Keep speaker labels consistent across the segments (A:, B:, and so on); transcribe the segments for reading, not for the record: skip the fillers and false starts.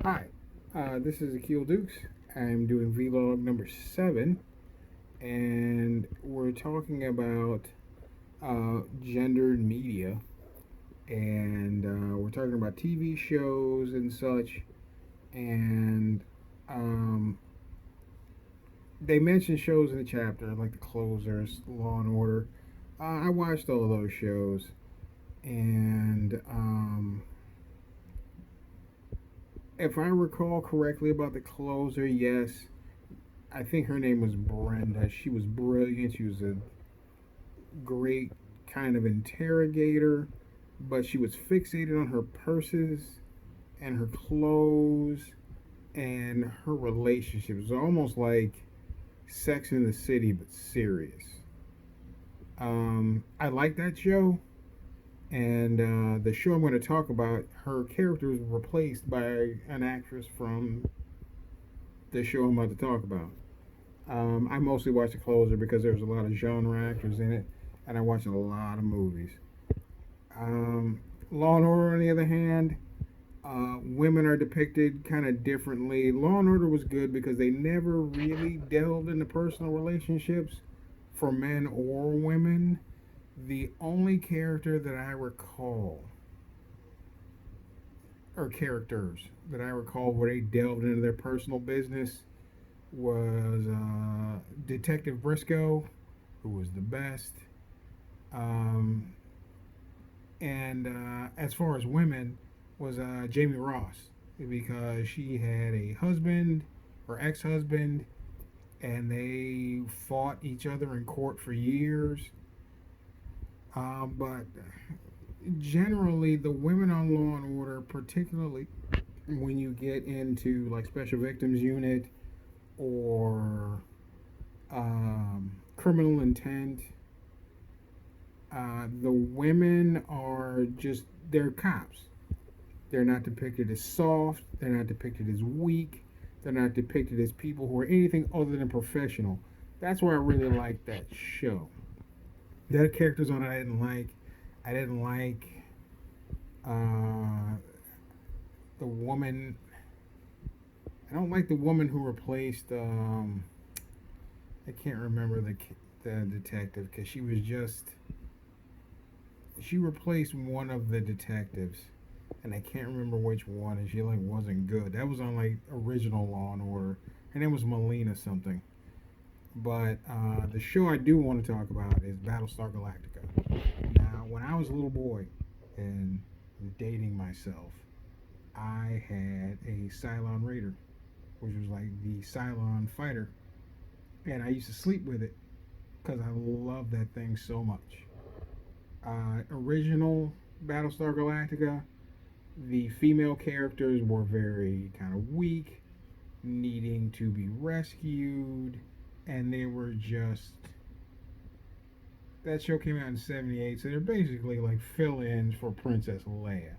A: Hi, this is Akil Dukes. I'm doing vlog number 7, and we're talking about gendered media, and we're talking about TV shows and such. And um, they mentioned shows in the chapter like The Closers, Law and Order. I watched all of those shows, and if I recall correctly about The Closer, yes, I think her name was Brenda. She was brilliant. She was a great kind of interrogator, but she was fixated on her purses and her clothes and her relationships. It was almost like Sex in the City, but serious. I like that show, and the show I'm going to talk about, her character was replaced by an actress from the show I'm about to talk about. I mostly watch The Closer because there's a lot of genre actors in it, and I watch a lot of movies. Law and Order, on the other hand, women are depicted kind of differently. Law and Order was good because they never really delved into personal relationships for men or women. The only character that I recall, or characters that I recall where they delved into their personal business, was Detective Briscoe, who was the best. Um, and as far as women, was Jamie Ross because she had a husband or ex-husband, and they fought each other in court for years. But generally, the women on Law and Order, particularly when you get into like Special Victims Unit or Criminal Intent, the women are just, they're cops. They're not depicted as soft. They're not depicted as weak. They're not depicted as people who are anything other than professional. That's why I really like that show. The other characters on it I didn't like. I didn't like uh, the woman. I don't like the woman who replaced. I can't remember the detective because she was just, she replaced one of the detectives, and I can't remember which one. And she like wasn't good. That was on like original Law and Order. Her name was Melina something. But the show I do want to talk about is Battlestar Galactica. Now, when I was a little boy and dating myself, I had a Cylon Raider, which was like the Cylon fighter, and I used to sleep with it because I love that thing so much. Original Battlestar Galactica, the female characters were very kind of weak, needing to be rescued, and they were just, that show came out in '78, so they're basically like fill-ins for Princess Leia.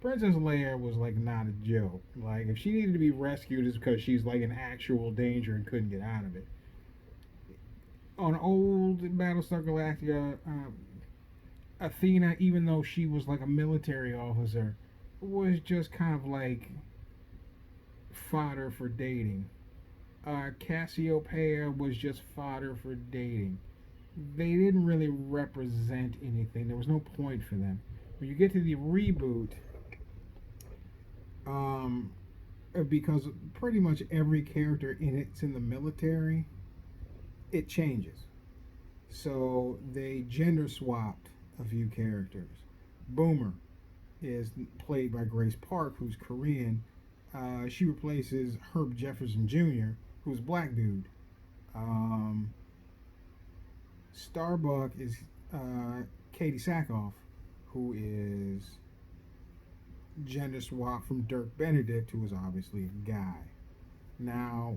A: Princess Leia was like not a joke. Like if she needed to be rescued, it's because she's like in actual danger and couldn't get out of it. On old Battlestar Galactica, Athena, even though she was like a military officer, was just kind of like fodder for dating. Cassiopeia was just fodder for dating. They didn't really represent anything. There was no point for them. When you get to the reboot, um, because pretty much every character in it's in the military, it changes. So they gender swapped a few characters. Boomer is played by Grace Park, who's Korean. She replaces Herb Jefferson Jr., who's a black dude. Um, Starbuck is Katie Sackhoff, who is gender swapped from Dirk Benedict, who is obviously a guy. Now,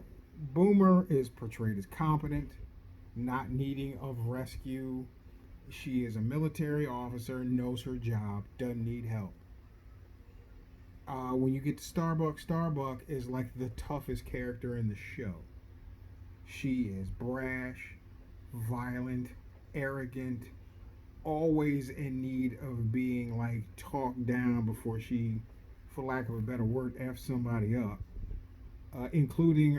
A: Boomer is portrayed as competent, not needing of rescue. She is a military officer, knows her job, doesn't need help. When you get to Starbuck, Starbuck is like the toughest character in the show. She is brash, violent, arrogant, always in need of being like talked down before she for lack of a better word, F somebody up, including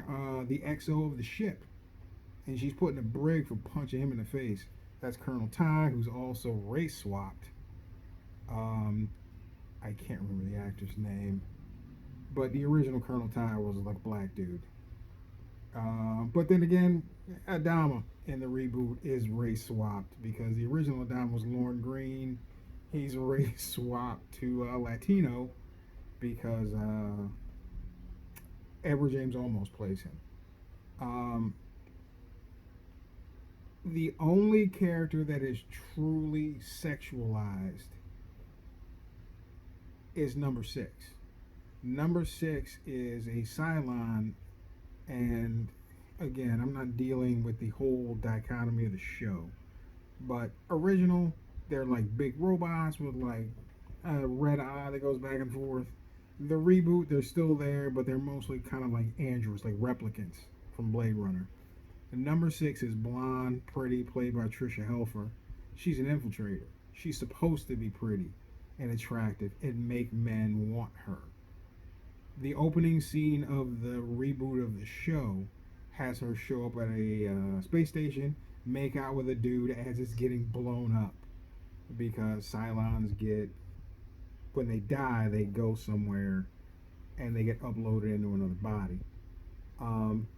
A: the XO of the ship. And she's putting a brig for punching him in the face. That's Colonel Ty, who's also race swapped. Um, I can't remember the actor's name, but the original Colonel Ty was like a black dude. But then again, Adama in the reboot is race swapped because the original Adama was Lorne Green. He's race swapped to Latino because Edward James almost plays him. Um, the only character that is truly sexualized is number six. Number six is a Cylon, and again, I'm not dealing with the whole dichotomy of the show, but original, they're like big robots with like a red eye that goes back and forth. The reboot, they're still there, but they're mostly kind of like androids, like replicants from Blade Runner. And number six is blonde, pretty, played by Tricia Helfer. She's an infiltrator. She's supposed to be pretty and attractive and make men want her. The opening scene of the reboot of the show has her show up at a space station, make out with a dude as it's getting blown up. Because Cylons get, when they die, they go somewhere and they get uploaded into another body.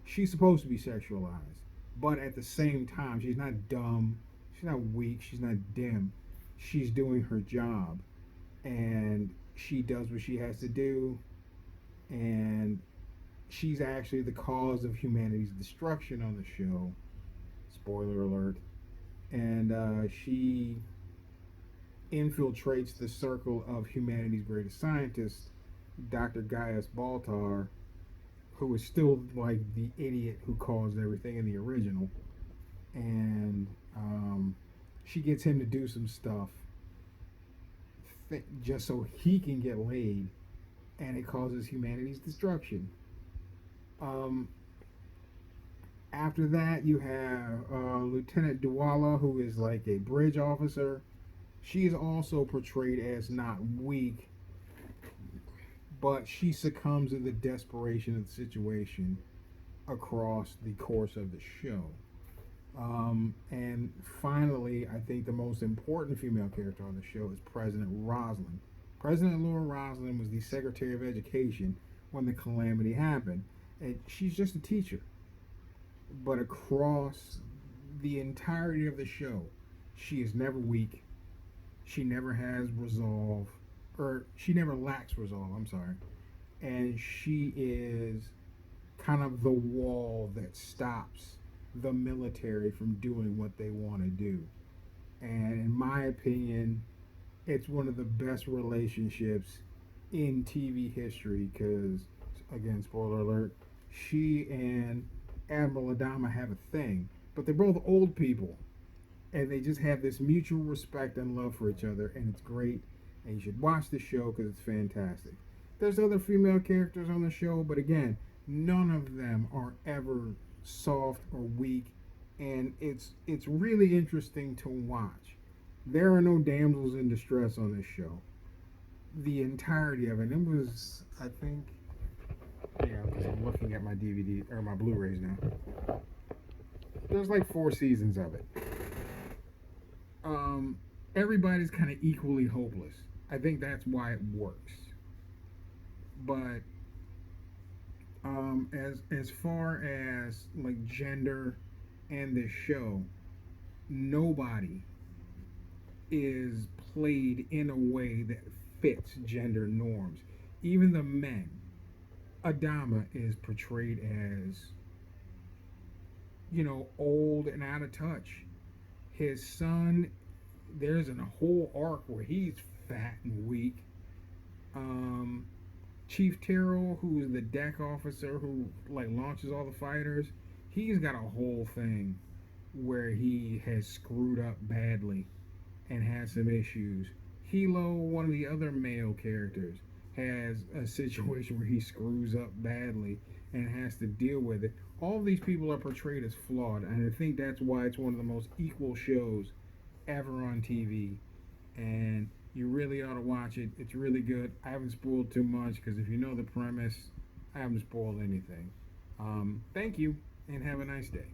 A: She's supposed to be sexualized, but at the same time, she's not dumb, she's not weak, she's not dim. She's doing her job, and she does what she has to do, and she's actually the cause of humanity's destruction on the show. Spoiler alert. And she infiltrates the circle of humanity's greatest scientist, Dr. Gaius Baltar, who is still like the idiot who caused everything in the original. And she gets him to do some stuff just so he can get laid, and it causes humanity's destruction. Um, After that, you have Lieutenant Duala, who is like a bridge officer. She is also portrayed as not weak, but she succumbs to the desperation of the situation across the course of the show. And finally, I think the most important female character on the show is President Roslin. President Laura Roslin was the Secretary of Education when the calamity happened, and she's just a teacher. But across the entirety of the show, she is never weak. She never has resolve, or she never lacks resolve, I'm sorry. And she is kind of the wall that stops the military from doing what they want to do. And in my opinion, it's one of the best relationships in TV history because, again, spoiler alert, she and Admiral Adama have a thing, but they're both old people, and they just have this mutual respect and love for each other, and it's great. And you should watch the show because it's fantastic. There's other female characters on the show, but again, none of them are ever soft or weak, and it's really interesting to watch. There are no damsels in distress on this show. The entirety of it. It was, I think, yeah, because I'm looking at my DVD or my Blu-rays now. There's like 4 seasons of it. Everybody's kind of equally hopeless. I think that's why it works. But as far as like gender and this show, nobody is played in a way that fits gender norms. Even the men. Adama is portrayed as, old and out of touch. His son, there's a whole arc where he's fat and weak. Chief Terrell, who is the deck officer who like launches all the fighters, he's got a whole thing where he has screwed up badly and has some issues. Hilo, one of the other male characters, has a situation where he screws up badly and has to deal with it. All of these people are portrayed as flawed, and I think that's why it's one of the most equal shows ever on TV. And You really ought to watch it. It's really good. I haven't spoiled too much because if you know the premise, I haven't spoiled anything. Thank you and have a nice day.